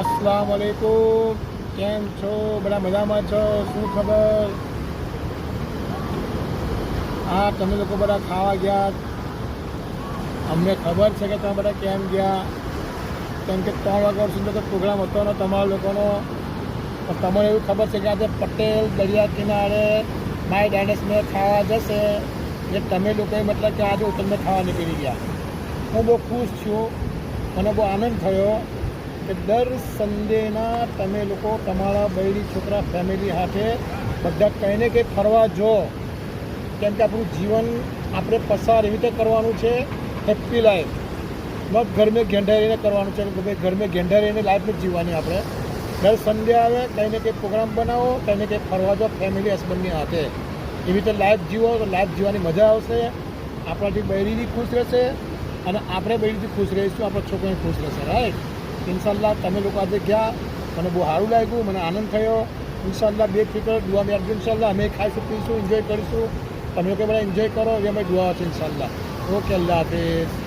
अस्सलाम वालेकुम। કેમ છો? બધા મજામાં છો? શું ખબર? હા, તમે લોકો બધા ખાવા ગયા. અમને ખબર છે કે તમે બધા કેમ ગયા. કેમ કે 3 વાગ્યા સુધી તો પ્રોગ્રામ હતો ને તમારા લોકોનો. પણ તમને એવું ખબર છે કે આજે પટેલ દરિયા કિનારે માય ડાયનેસને ખાવા જશે. એટલે તમે લોકોએ મતલબ કે આજે તમને ખાવા નીકળી ગયા. હું બહુ ખુશ છું. મને બહુ આનંદ થયો કે દર સન્ડેના તમે લોકો તમારા બૈરી છોકરા ફેમિલી સાથે બધા કંઈ ને કંઈ ફરવા જો. કેમ કે આપણું જીવન આપણે પસાર એવી રીતે કરવાનું છે, હેપ્પી લાઈફ. મત ઘરમે ઘેંઢા રહીને કરવાનું છે કે ભાઈ ઘરમે ઘેંઢા રહીને લાઈફ નથી જીવવાની આપણે. દર સન્ડે આવે કંઈ ને કંઈ પ્રોગ્રામ બનાવો, કંઈ ને કંઈ ફરવા જો ફેમિલી હસબન્ડની હાથે. એવી રીતે લાઈફ જીવો તો લાઈફ જીવવાની મજા આવશે. આપણાથી બૈરી બી ખુશ રહેશે અને આપણે બૈરીથી ખુશ રહીશું, આપણા છોકરાને ખુશ રહેશે. રાઈટ? ઇન્શાલ્લાહ તમે લોકો આજે ગયા, મને બહુ સારું લાગ્યું, મને આનંદ થયો. ઇન્શાલ્લાહ બેફિકર દુઆ મેં આપજો. ઇન્શાલ્લાહ અમે ખાઈશું પીશું, એન્જોય કરીશું. તમે લોકો બધા એન્જોય કરો એ અમે દુઆ છે ઇન્શાલ્લાહ. ઓકે, અલ્લાહ હાફિઝ.